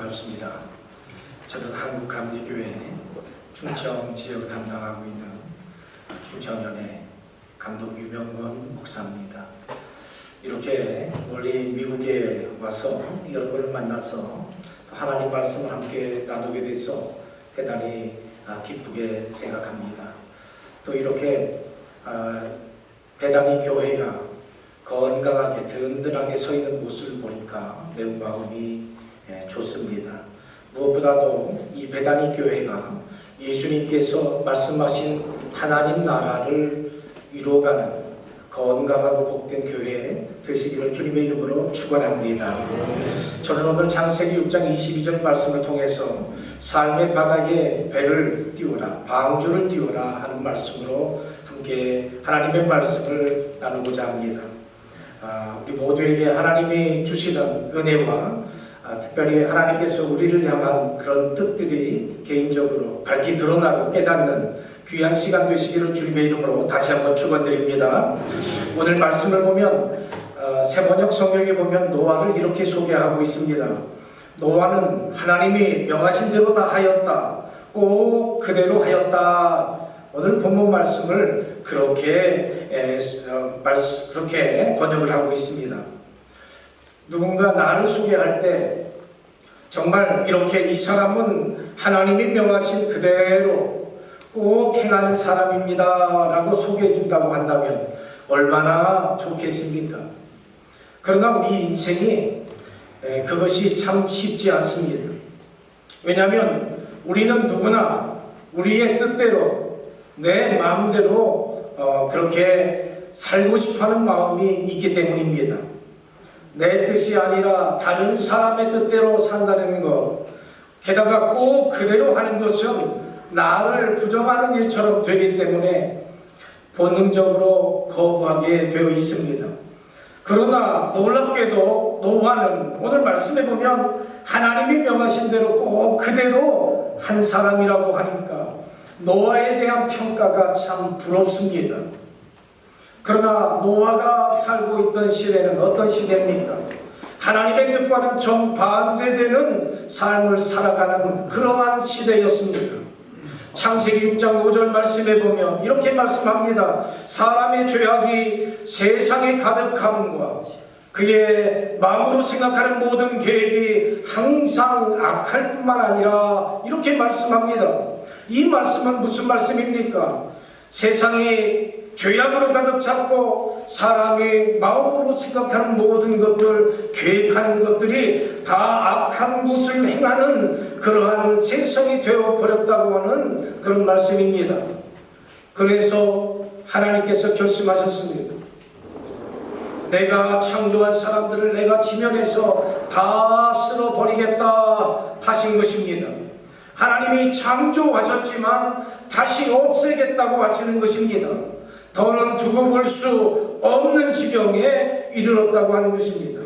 반갑습니다. 저는 한국감리교회 충청 지역을 담당하고 있는 충청연회 감독 유명건 목사입니다. 이렇게 멀리 미국에 와서 여러분을 만나서 하나님 말씀을 함께 나누게 돼서 대단히 기쁘게 생각합니다. 또 이렇게 베다니 교회가 건강하게 든든하게 서 있는 모습을 보니까 매우 마음이 좋습니다. 무엇보다도 이 베다니 교회가 예수님께서 말씀하신 하나님 나라를 이루어가는 건강하고 복된 교회 되시기를 주님의 이름으로 축원합니다. 저는 오늘 창세기 6장 22절 말씀을 통해서 삶의 바닥에 배를 띄우라, 방주를 띄우라 하는 말씀으로 함께 하나님의 말씀을 나누고자 합니다. 우리 모두에게 하나님이 주시는 은혜와 특별히 하나님께서 우리를 향한 그런 뜻들이 개인적으로 밝히 드러나고 깨닫는 귀한 시간 되시기를 주님의 이름으로 다시 한번 축원드립니다. 오늘 말씀을 보면 세번역 성경에 보면 노아를 이렇게 소개하고 있습니다. 노아는 하나님이 명하신 대로 다 하였다. 꼭 그대로 하였다. 오늘 본문 말씀을 그렇게 번역을 하고 있습니다. 누군가 나를 소개할 때 정말 이렇게 이 사람은 하나님이 명하신 그대로 꼭 행하는 사람입니다 라고 소개해 준다고 한다면 얼마나 좋겠습니까? 그러나 우리 인생이 그것이 참 쉽지 않습니다. 왜냐하면 우리는 누구나 우리의 뜻대로 내 마음대로 그렇게 살고 싶어하는 마음이 있기 때문입니다. 내 뜻이 아니라 다른 사람의 뜻대로 산다는 것, 게다가 꼭 그대로 하는 것은 나를 부정하는 일처럼 되기 때문에 본능적으로 거부하게 되어 있습니다. 그러나 놀랍게도 노아는 오늘 말씀해 보면 하나님이 명하신 대로 꼭 그대로 한 사람이라고 하니까 노아에 대한 평가가 참 부럽습니다. 그러나 노아가 살고 있던 시대는 어떤 시대입니까? 하나님의 뜻과는 정반대되는 삶을 살아가는 그러한 시대였습니다. 창세기 6장 5절 말씀에 보면 이렇게 말씀합니다. 사람의 죄악이 세상에 가득함과 그의 마음으로 생각하는 모든 계획이 항상 악할 뿐만 아니라 이렇게 말씀합니다. 이 말씀은 무슨 말씀입니까? 세상이 죄악으로 가득 찼고 사람이 마음으로 생각하는 모든 것들, 계획하는 것들이 다 악한 것을 행하는 그러한 세상이 되어버렸다고 하는 그런 말씀입니다. 그래서 하나님께서 결심하셨습니다. 내가 창조한 사람들을 내가 지면에서 다 쓸어버리겠다 하신 것입니다. 하나님이 창조하셨지만 다시 없애겠다고 하시는 것입니다. 더는 두고 볼 수 없는 지경에 이르렀다고 하는 것입니다.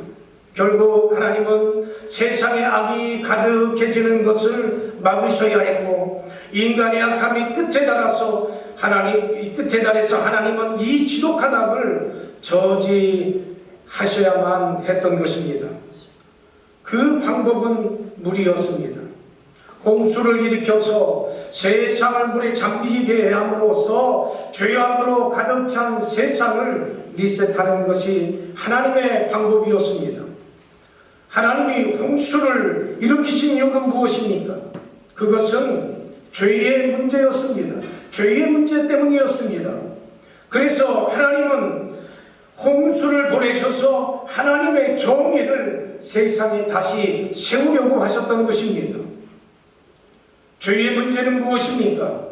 결국 하나님은 세상에 악이 가득해지는 것을 막으셔야 했고 인간의 악함이 끝에 달해서 하나님은 이 지독한 악을 저지하셔야만 했던 것입니다. 그 방법은 물이었습니다. 홍수를 일으켜서 세상을 물에 잠기게 함으로써 죄악으로 가득 찬 세상을 리셋하는 것이 하나님의 방법이었습니다. 하나님이 홍수를 일으키신 이유가 무엇입니까? 그것은 죄의 문제였습니다. 죄의 문제 때문이었습니다. 그래서 하나님은 홍수를 보내셔서 하나님의 정의를 세상에 다시 세우려고 하셨던 것입니다. 죄의 문제는 무엇입니까?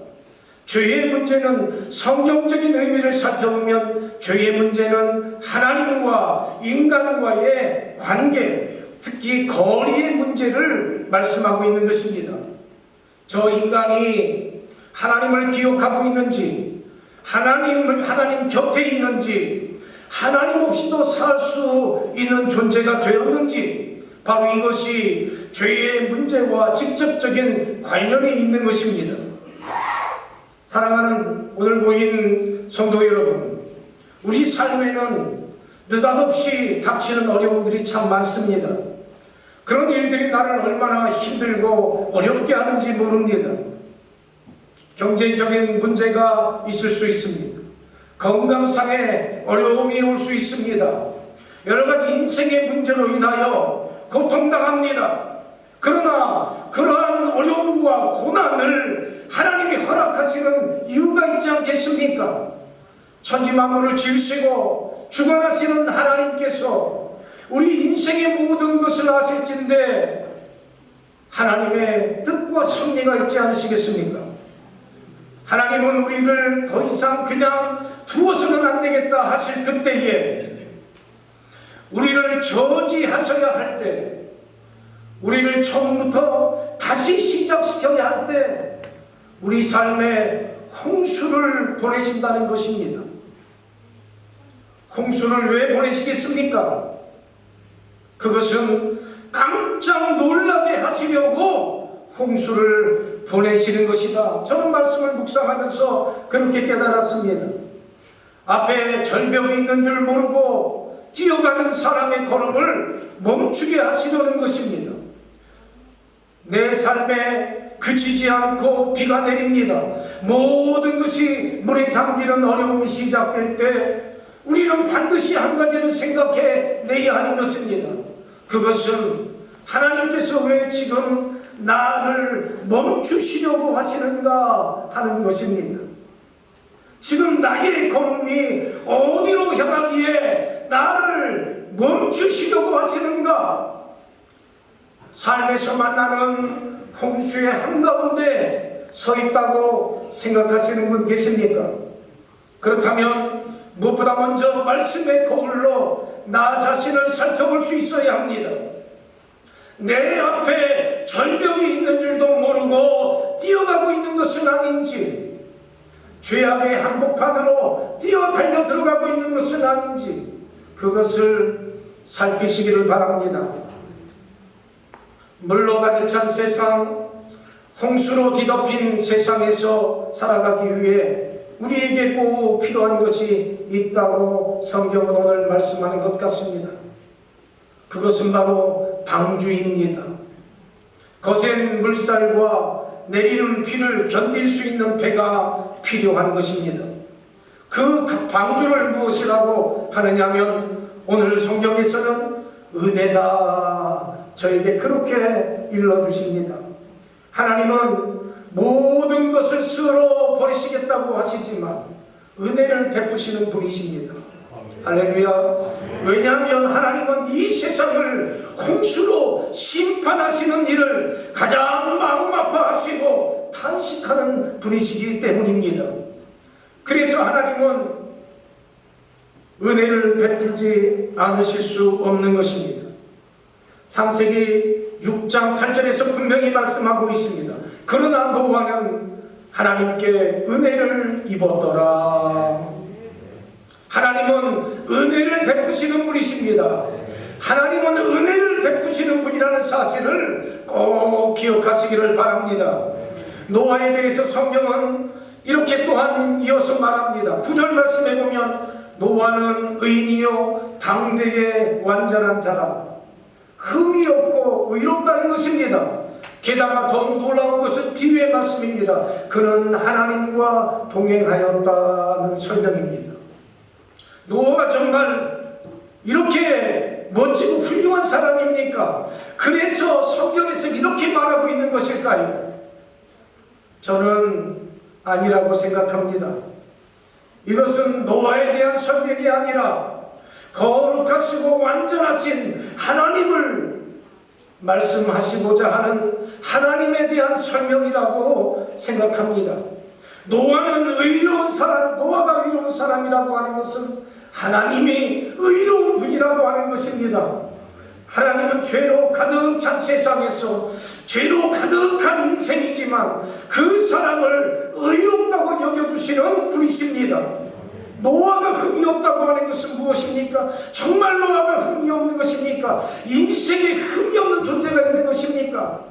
죄의 문제는 성경적인 의미를 살펴보면 죄의 문제는 하나님과 인간과의 관계, 특히 거리의 문제를 말씀하고 있는 것입니다. 저 인간이 하나님을 기억하고 있는지, 하나님 곁에 있는지, 하나님 없이도 살 수 있는 존재가 되었는지, 바로 이것이 죄의 문제와 직접적인 관련이 있는 것입니다. 사랑하는 오늘 모인 성도 여러분, 우리 삶에는 느닷없이 닥치는 어려움들이 참 많습니다. 그런 일들이 나를 얼마나 힘들고 어렵게 하는지 모릅니다. 경제적인 문제가 있을 수 있습니다. 건강상의 어려움이 올 수 있습니다. 여러 가지 인생의 문제로 인하여 고통당합니다. 그러나 그러한 어려움과 고난을 하나님이 허락하시는 이유가 있지 않겠습니까? 천지만물을 지으시고 주관하시는 하나님께서 우리 인생의 모든 것을 아실진데 하나님의 뜻과 섭리가 있지 않으시겠습니까? 하나님은 우리를 더 이상 그냥 두어서는 안 되겠다 하실 그때에 우리를 저지하셔야 할 때, 우리를 처음부터 다시 시작시켜야 할 때 우리 삶에 홍수를 보내신다는 것입니다. 홍수를 왜 보내시겠습니까? 그것은 깜짝 놀라게 하시려고 홍수를 보내시는 것이다. 저는 말씀을 묵상하면서 그렇게 깨달았습니다. 앞에 절벽이 있는 줄 모르고 뛰어가는 사람의 걸음을 멈추게 하시려는 것입니다. 내 삶에 그치지 않고 비가 내립니다. 모든 것이 물에 잠기는 어려움이 시작될 때 우리는 반드시 한 가지를 생각해 내야 하는 것입니다. 그것은 하나님께서 왜 지금 나를 멈추시려고 하시는가 하는 것입니다. 지금 나의 걸음이 어디로 향하기에 나를 멈추시려고 하시는가? 삶에서 만나는 홍수의 한가운데 서 있다고 생각하시는 분 계십니까? 그렇다면 무엇보다 먼저 말씀의 거울로 나 자신을 살펴볼 수 있어야 합니다. 내 앞에 절벽이 있는 줄도 모르고 뛰어가고 있는 것은 아닌지, 죄악의 한복판으로 뛰어달려 들어가고 있는 것은 아닌지 그것을 살피시기를 바랍니다. 물로 가득 찬 세상, 홍수로 뒤덮인 세상에서 살아가기 위해 우리에게 꼭 필요한 것이 있다고 성경은 오늘 말씀하는 것 같습니다. 그것은 바로 방주입니다. 거센 물살과 내리는 비를 견딜 수 있는 배가 필요한 것입니다. 그 방주를 무엇이라고 하느냐면 오늘 성경에서는 은혜다 저에게 그렇게 일러주십니다. 하나님은 모든 것을 스스로 버리시겠다고 하시지만 은혜를 베푸시는 분이십니다. 할렐루야. 왜냐하면 하나님은 이 세상을 홍수로 심판하시는 일을 가장 마음 아파하시고 탄식하는 분이시기 때문입니다. 그래서 하나님은 은혜를 베풀지 않으실 수 없는 것입니다. 창세기 6장 8절에서 분명히 말씀하고 있습니다. 그러나 노아는 하나님께 은혜를 입었더라. 하나님은 은혜를 베푸시는 분이십니다. 하나님은 은혜를 베푸시는 분이라는 사실을 꼭 기억하시기를 바랍니다. 노아에 대해서 성경은 이렇게 또한 이어서 말합니다. 9절 말씀에 보면 노아는 의인이요 당대의 완전한 자라. 흠이 없고 의롭다는 것입니다. 게다가 더 놀라운 것은 뒤의 말씀입니다. 그는 하나님과 동행하였다는 설명입니다. 노아가 정말 이렇게 멋지고 훌륭한 사람입니까? 그래서 성경에서 이렇게 말하고 있는 것일까요? 저는 아니라고 생각합니다. 이것은 노아에 대한 설명이 아니라 거룩하시고 완전하신 하나님을 말씀하시고자 하는 하나님에 대한 설명이라고 생각합니다. 노아는 의로운 사람, 노아가 의로운 사람이라고 하는 것은 하나님이 의로운 분이라고 하는 것입니다. 하나님은 죄로 가득 찬 세상에서 죄로 가득한 인생이지만 그 사람을 의롭다고 여겨주시는 분이십니다. 노아가 흠이 없다고 하는 것은 무엇입니까? 정말 노아가 흠이 없는 것입니까? 인생에 흠이 없는 존재가 있는 것입니까?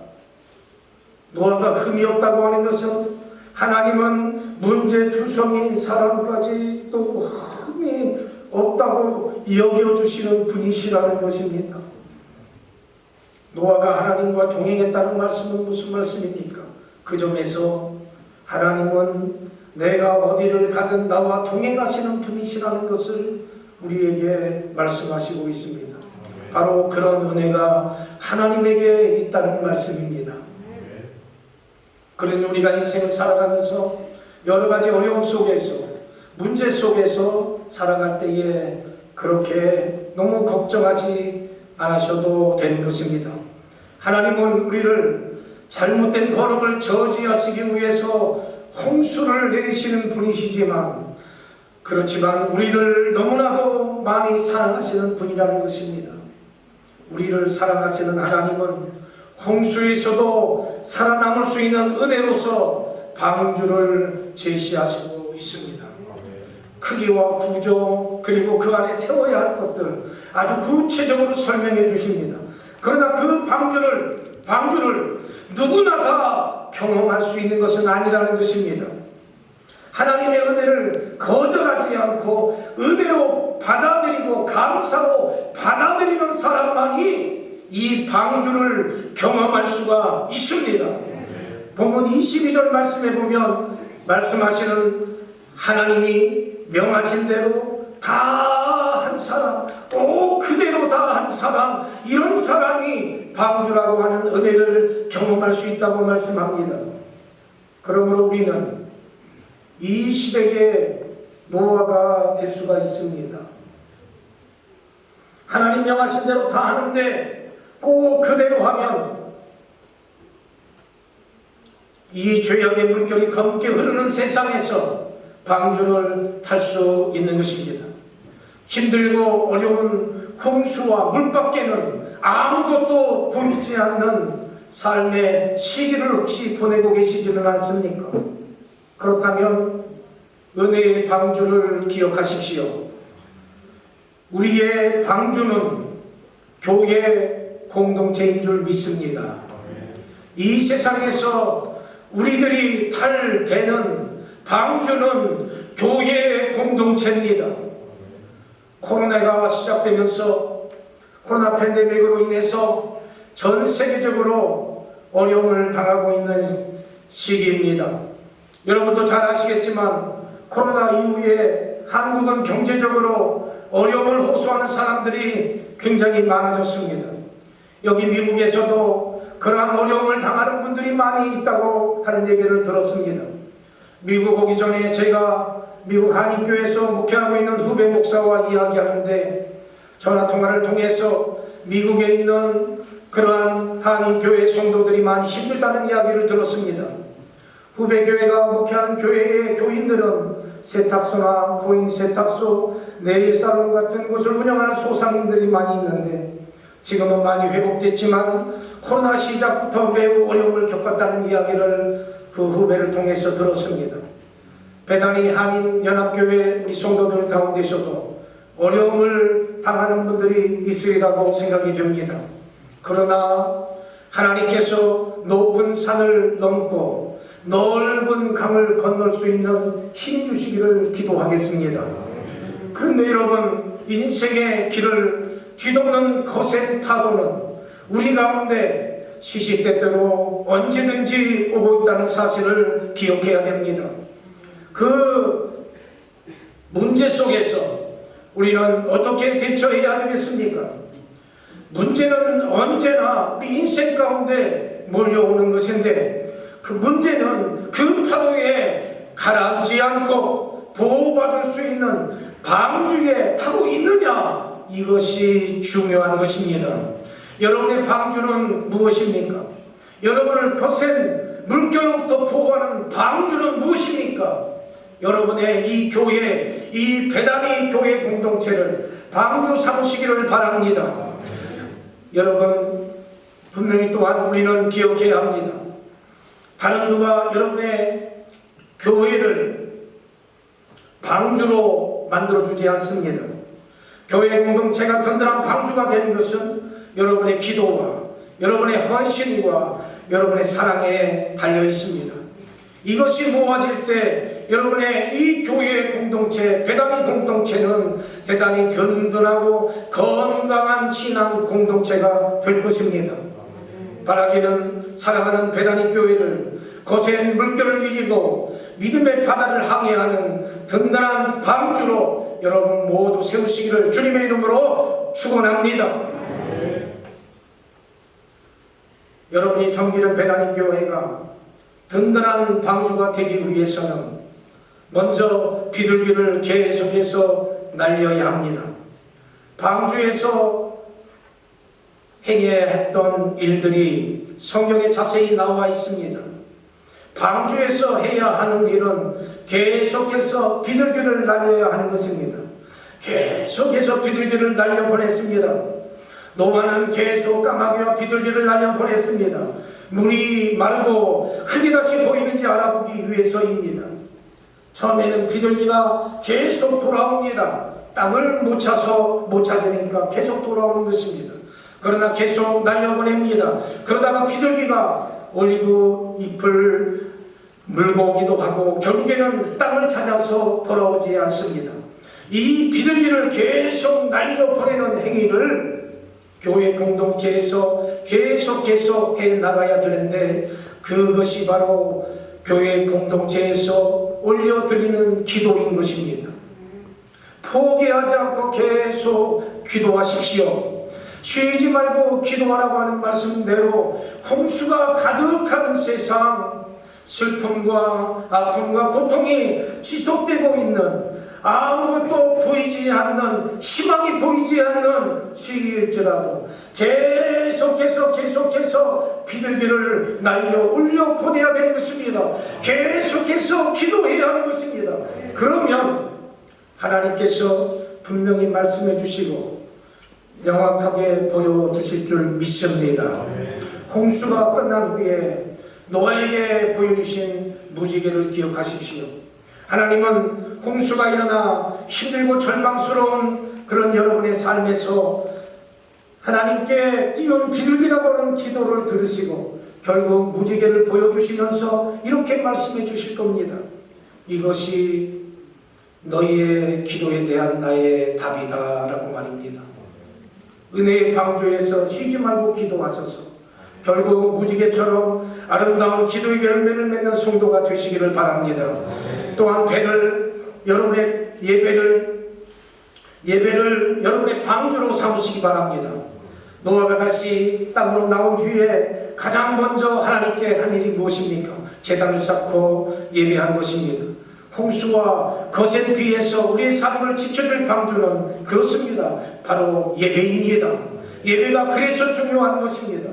노아가 흠이 없다고 하는 것은 하나님은 문제투성인 사람까지 또 흠이 없다고 여겨주시는 분이시라는 것입니다. 노아가 하나님과 동행했다는 말씀은 무슨 말씀입니까? 그 점에서 하나님은 내가 어디를 가든 나와 동행하시는 분이시라는 것을 우리에게 말씀하시고 있습니다. 바로 그런 은혜가 하나님에게 있다는 말씀입니다. 그러니 우리가 인생을 살아가면서 여러 가지 어려움 속에서, 문제 속에서 살아갈 때에 그렇게 너무 걱정하지 않으셔도 되는 것입니다. 하나님은 우리를 잘못된 걸음을 저지하시기 위해서 홍수를 내리시는 분이시지만, 그렇지만 우리를 너무나도 많이 사랑하시는 분이라는 것입니다. 우리를 사랑하시는 하나님은 홍수에서도 살아남을 수 있는 은혜로서 방주를 제시하시고 있습니다. 크기와 구조, 그리고 그 안에 태워야 할 것들 아주 구체적으로 설명해 주십니다. 그러나 그 방주를 누구나 다 경험할 수 있는 것은 아니라는 것입니다. 하나님의 은혜를 거절하지 않고 은혜로 받아들이고 감사로 받아들이는 사람만이 이 방주를 경험할 수가 있습니다. 본문 22절 말씀에 보면 말씀하시는 하나님이 명하신 대로 다 한 사람, 그대로 다 한 사람, 이런 사람이 방주라고 하는 은혜를 경험할 수 있다고 말씀합니다. 그러므로 우리는 이 시대의 노아가 될 수가 있습니다. 하나님 명하신 대로 다 하는데 꼭 그대로 하면 이 죄악의 물결이 검게 흐르는 세상에서 방주를 탈 수 있는 것입니다. 힘들고 어려운 홍수와 물밖에는 아무것도 보이지 않는 삶의 시기를 혹시 보내고 계시지는 않습니까? 그렇다면 은혜의 방주를 기억하십시오. 우리의 방주는 교회 공동체인 줄 믿습니다. 이 세상에서 우리들이 탈 배는, 방주는 교회의 공동체입니다. 코로나가 시작되면서 코로나 팬데믹으로 인해서 전 세계적으로 어려움을 당하고 있는 시기입니다. 여러분도 잘 아시겠지만 코로나 이후에 한국은 경제적으로 어려움을 호소하는 사람들이 굉장히 많아졌습니다. 여기 미국에서도 그러한 어려움을 당하는 분들이 많이 있다고 하는 얘기를 들었습니다. 미국 오기 전에 제가 미국 한인교회에서 목회하고 있는 후배 목사와 이야기하는데 전화통화를 통해서 미국에 있는 그러한 한인교회 성도들이 많이 힘들다는 이야기를 들었습니다. 후배 교회가 목회하는 교회의 교인들은 세탁소나 코인 세탁소, 네일살롱 같은 곳을 운영하는 소상인들이 많이 있는데 지금은 많이 회복됐지만 코로나 시작부터 매우 어려움을 겪었다는 이야기를 그 후배를 통해서 들었습니다. 배단위 한인연합교회 우리 성도들 가운데서도 어려움을 당하는 분들이 있으리라고 생각이 됩니다. 그러나 하나님께서 높은 산을 넘고 넓은 강을 건널 수 있는 힘 주시기를 기도하겠습니다. 그런데 여러분, 인생의 길을 뒤덮는 거센 파도는 우리 가운데 시시때때로 언제든지 오고 있다는 사실을 기억해야 됩니다. 그 문제 속에서 우리는 어떻게 대처해야 되겠습니까? 문제는 언제나 우리 인생 가운데 몰려오는 것인데 그 문제는 그 파도에 가라앉지 않고 보호받을 수 있는 방주에 타고 있느냐, 이것이 중요한 것입니다. 여러분의 방주는 무엇입니까? 여러분을 거센 물결로부터 보호하는 방주는 무엇입니까? 여러분의 이 교회, 이 배단위 교회 공동체를 방주 삼으시기를 바랍니다. 여러분, 분명히 또한 우리는 기억해야 합니다. 다른 누가 여러분의 교회를 방주로 만들어주지 않습니다. 교회 공동체가 든든한 방주가 되는 것은 여러분의 기도와 여러분의 헌신과 여러분의 사랑에 달려 있습니다. 이것이 모아질 때 여러분의 이 교회 공동체, 배단위 공동체는 대단히 든든하고 건강한 신앙 공동체가 될 것입니다. 바라기는 사랑하는 베다니 교회를 거센 물결을 이기고 믿음의 바다를 항해하는 든든한 방주로 여러분 모두 세우시기를 주님의 이름으로 축원합니다. 여러분이 섬기는 베다니 교회가 든든한 방주가 되기 위해서는 먼저 비둘기를 계속해서 날려야 합니다. 방주에서 행해야 했던 일들이 성경에 자세히 나와 있습니다. 방주에서 해야 하는 일은 계속해서 비둘기를 날려야 하는 것입니다. 계속해서 비둘기를 날려보냈습니다. 노아는 계속 까마귀와 비둘기를 날려보냈습니다. 물이 마르고 흙이 다시 보이는지 알아보기 위해서입니다. 처음에는 비둘기가 계속 돌아옵니다. 땅을 못 찾으니까 계속 돌아오는 것입니다. 그러나 계속 날려보냅니다. 그러다가 비둘기가 올리브 잎을 물고 오기도 하고 결국에는 땅을 찾아서 돌아오지 않습니다. 이 비둘기를 계속 날려보내는 행위를 교회 공동체에서 계속해서 해나가야 되는데 그것이 바로 교회 공동체에서 올려드리는 기도인 것입니다. 포기하지 않고 계속 기도하십시오. 쉬지 말고 기도하라고 하는 말씀대로 홍수가 가득한 세상, 슬픔과 아픔과 고통이 지속되고 있는 아무것도 보이지 않는, 희망이 보이지 않는 시기일지라도 계속해서 비둘기를 날려 올려 보내야 되는 것입니다. 계속해서 기도해야 하는 것입니다. 그러면 하나님께서 분명히 말씀해 주시고 명확하게 보여주실 줄 믿습니다. 홍수가 끝난 후에 노아에게 보여주신 무지개를 기억하십시오. 하나님은 홍수가 일어나 힘들고 절망스러운 그런 여러분의 삶에서 하나님께 띄운 비둘기라고 하는 기도를 들으시고 결국 무지개를 보여주시면서 이렇게 말씀해 주실 겁니다. 이것이 너희의 기도에 대한 나의 답이다 라고 말입니다. 은혜의 방주에서 쉬지 말고 기도하소서 결국 무지개처럼 아름다운 기도의 열매를 맺는 성도가 되시기를 바랍니다. 또한 여러분의 예배를 여러분의 방주로 삼으시기 바랍니다. 노아가 다시 땅으로 나온 뒤에 가장 먼저 하나님께 한 일이 무엇입니까? 제단을 쌓고 예배한 것입니다. 홍수와 거센 비에서 우리의 삶을 지켜줄 방주는 그렇습니다. 바로 예배입니다. 예배가 그래서 중요한 것입니다.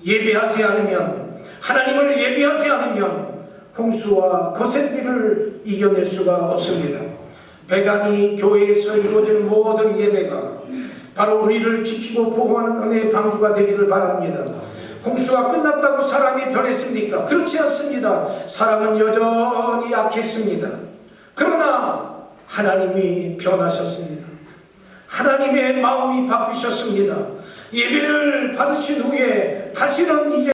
예배하지 않으면, 하나님을 예배하지 않으면 홍수와 거센 비를 이겨낼 수가 없습니다. 베다니 교회에서 이루어지는 모든 예배가 바로 우리를 지키고 보호하는 은혜의 방주가 되기를 바랍니다. 홍수가 끝났다고 사람이 변했습니까? 그렇지 않습니다. 사람은 여전히 약했습니다. 그러나 하나님이 변하셨습니다. 하나님의 마음이 바뀌셨습니다. 예배를 받으신 후에 다시는 이제